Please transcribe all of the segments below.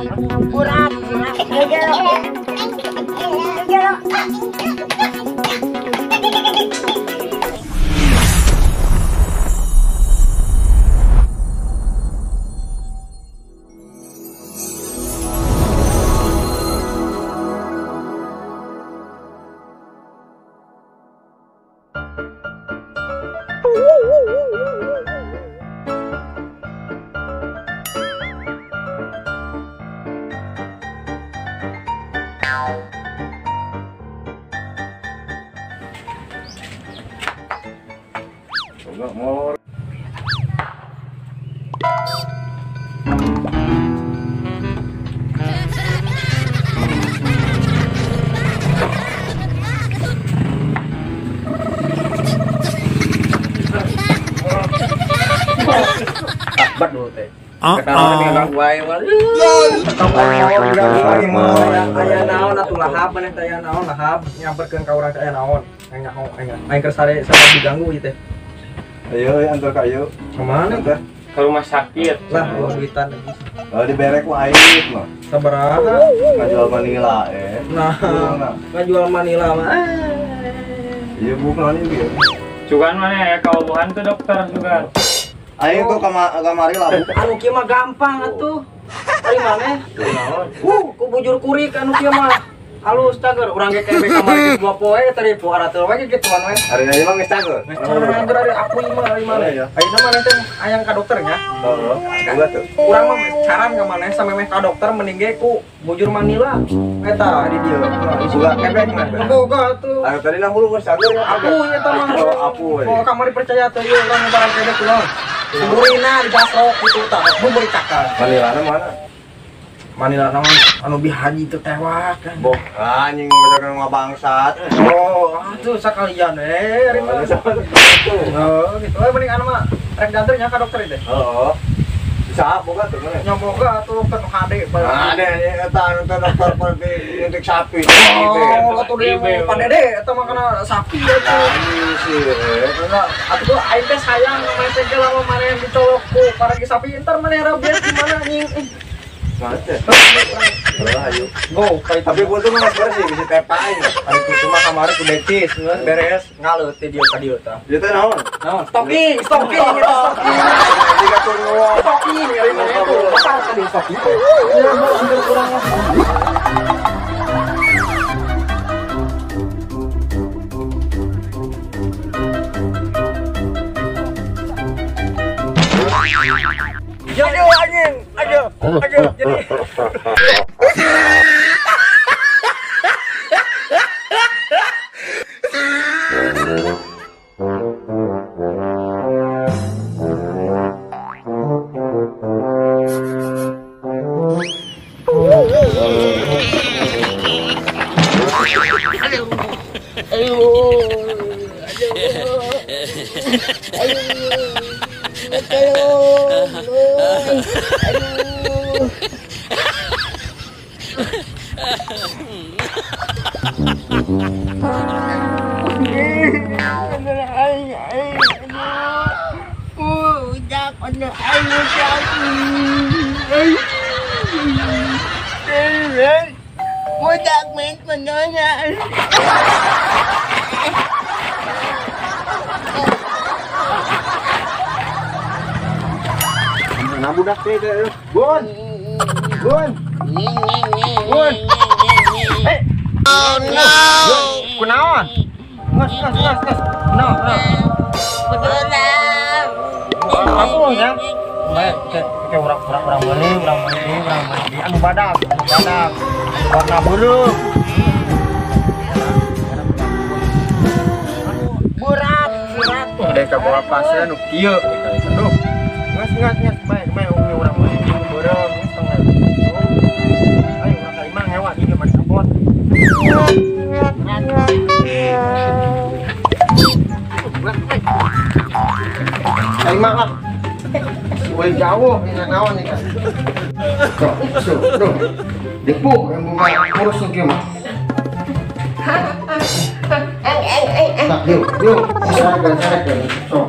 Berat. Enggak mau. Akbar dulu teh. Ketahuan dengan wae mah. Aya naon atuh lahap maneh teh aya naon lahap nyamperkeun ka urang teh aya naon. Aing keur sare diganggu ieu teh. Ayo antar ka ayo. Kemana teh? Ke rumah sakit. Lah, duitan lagi. Oh, diberek ku aing mah. Sabaraha? Ngajual Manila Nah, ngajual Manila mah. Iya bukan ini. Cuman mana ya kaubuhan tuh dokter juga. Aing tuh kamari lah. Anu kieu mah gampang atuh. Ari maneh? Ku bujur kurik anu kieu mah. Halus cager, urang ge kebe kamari geus 2 poe tadi po arateur we gituan we. Ari ieu mah geus cager. Geus cager ari aku ieu mah ari maneh. Ayeuna maneh teh hayang ka dokternya. Heeh. Gua tuh. Urang mah saran ka maneh samemeh ka dokter mending ge ku bujur Manila. Eta di dieu. Juga kebe mah. Boga tuh. Anu tadi nah hulu geus cager. Aku ieu teh mah. Aku we. Oh kamari percaya teh ieu urang barang kebe kunaon. Burina di basok gitu tah. Bubur cakal. Manila mana? Manila naon anu bihaji teh tewak kan. Boh, anjing bajakan ngabangsat. Oh, atuh sakalian ari mah. Oh, gitu. Mending anu mah rek diantar nya ka dokter teh. Heeh. Bisa boga tuh mana? Nya boga atuh dokter HD. Ade eta anu teh dokter pergi nyuntik sapi gitu. Oh, atuh dia padede eta mah kana sapi eta. Sih, eta atuh aing teh sayang mah teh lama maneh dicolok ku paragi sapi entar maneh rabies di mana anjing. Mate. Ayo. Go, tapi buntu mah bersih bisa tepain. Ari kitu mah kamari ku becis, beres ngalut teh dieu ka dieu tah. Dieu teh naon? Naon? Stocking eta stocking. Diga tunggu. Stocking ari mah itu. Apa tadi stocking? Ya mau ambil kurang. Aduh anjing, aduh, jadi. Nah budak teh Gun. Hey. Oh no. Kunaon? Ngas. No. Beneran. Aku ya. Baik, ke urang meuli anu badak. Warna buruk. Berat. Udah ka bawa pasien nu kieu aduh. Ngas baik umi urang meuli kieu beureuh setengah. Ayo urang ka imah ngewat ieu mah dikebot. Ayo mah boleh jauh ini naon nih kan. Tuh. Dipuk yang bunga kurus kieu mah. Tak yuk. Sarakan. Sok.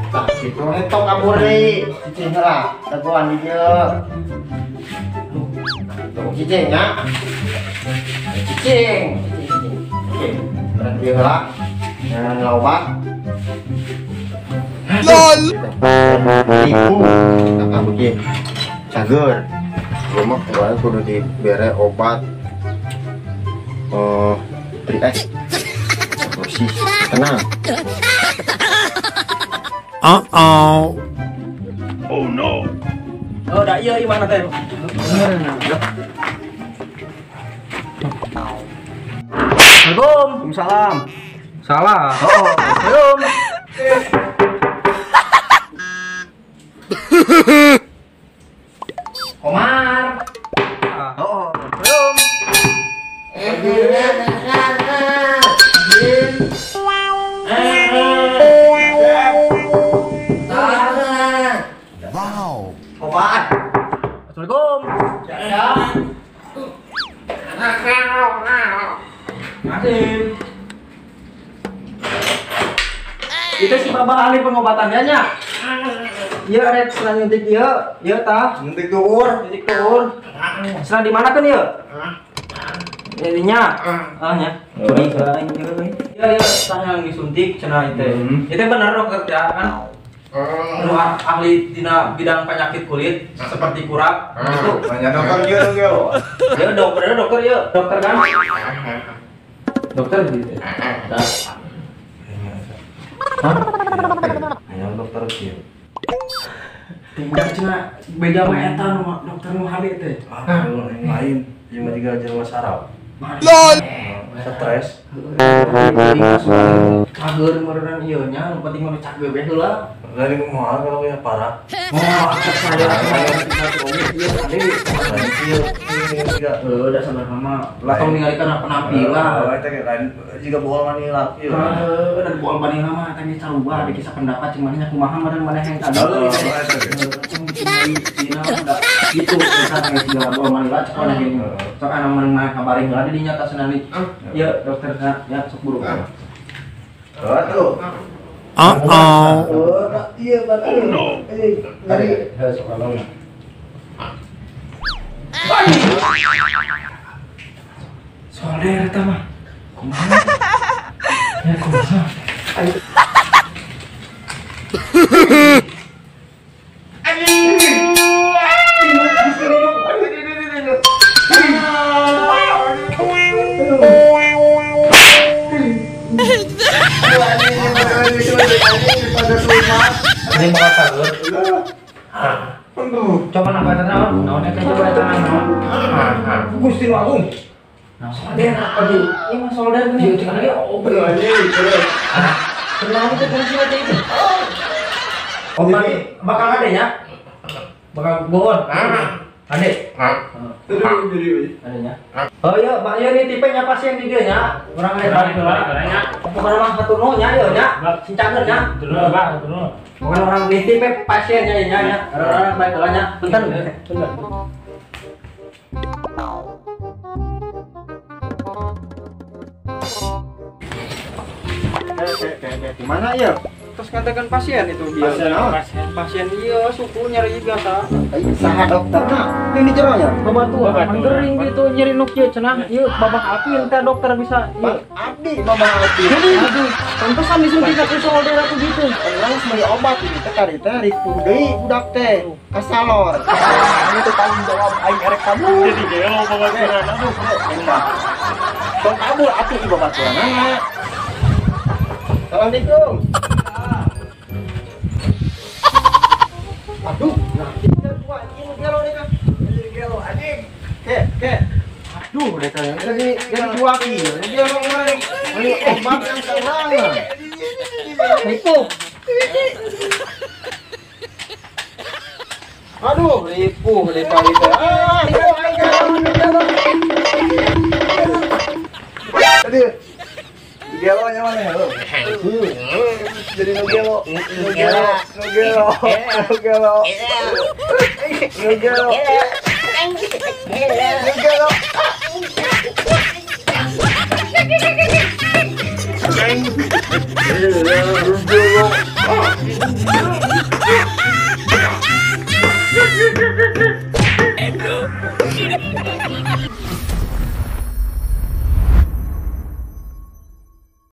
Tak gitu. Etok kabur deui. Cicing heula. Dagoan di dieu. Tuh cicing ya. Cicing. Oke, berarti lah. Jangan obat. LOL. Ibu, kakak begini. Cager. Gue mah kemarin kudu diberi obat. 3X. Dosis. Tenang. Oh no. Oh, dah iya gimana teh? Assalamualaikum. Waalaikumsalam. Salah. Oh, belum. Komar. Oh, belum. Wow. Obat. Assalamualaikum. Ya. Masih. Itu si Bapak ahli pengobatannya nya. Iya, rek serang nyuntik ieu. Ieu tah. Nyuntik tuur. Nyuntik tuur. Serang di mana kan ieu? Jadinya. Nya. Curiga anjeuy. Iya, serang yang disuntik cenah itu. Itu benar dokter ya kan? Ahli dina bidang penyakit kulit seperti kurap itu. Banyak dokter gitu. Ya dokter ya. Dokter kan? Dokter gitu. Hah? Yang dokter sih. Tinggal cina beda mah eta nu dokter nu habis teh. Yang lain cuma 3 jelema saraf. LOL. Stres. Kageun meureun ieu nya, nu penting mah cak bebeh heula. Dari kumaha kalau ya parah. Oh, saya udah sabar mama. Langsung ninggalkan penampilan. Eta ge lain jiga bohol manila ieu. Dan bohol manila mah tadi caruba di kisah pendapat cing manehnya kumaha meureun maneh yang tadi. Gitu kisah teh jiga bohol manila cek maneh gini. Sok ana menang kabaring heula di nyata senani. Ya dokter ya sok buru. Tuh. Iya betul. Ngeri. Soalnya eta mah. Kumaha? Ya kumaha? Ini mau kaget. Coba nampak tenawan, naonnya kayak coba tenawan. Gusti Agung. Nah, solder aduh. Ini mah solder gini. Dia dia obrol aja gitu. Tenang itu fungsi aja itu. Oh, bakal ada ya? Bakal bohong. Ade. Adanya. Oh iya, Mbak ya nih tipenya pasien di dia nya. Urang aya balik heula. Pokona mah haturnu nya ieu nya. Sincakeun nya. Betul, Pak, betul. Pokona orang di tipe pasiennya nya. Orang balik heula nya. Bentar. Gimana ya? Terus katakan pasien itu dia. Pasien dia suku nyeri biasa. Saha dokterna? Ini jeronya. Babatuan gering gitu nyeri nuk ieu cenah. Ieu babah api teh dokter bisa. Ieu abdi babah api. Aduh, pantesan disuntik ke solder atuh gitu. Langsung beli obat ini teh kari teh ripuh deui budak teh. Ka salon. Ini teh tanggung jawab aing erek kamu. Jadi gelo babaturan. Aduh, enak. Tong kamu api babaturan. Assalamualaikum. Aduh, nah kita tua ini gelo nih kan. Gelo anjing. Ke. Aduh, udah tanya jadi tua ki. Dia mau ini obat yang serangan. Itu. Aduh, ripuh dari kali teh. Aduh. Gelo nya mana ya lo? Jadi nugelo. Nugelo.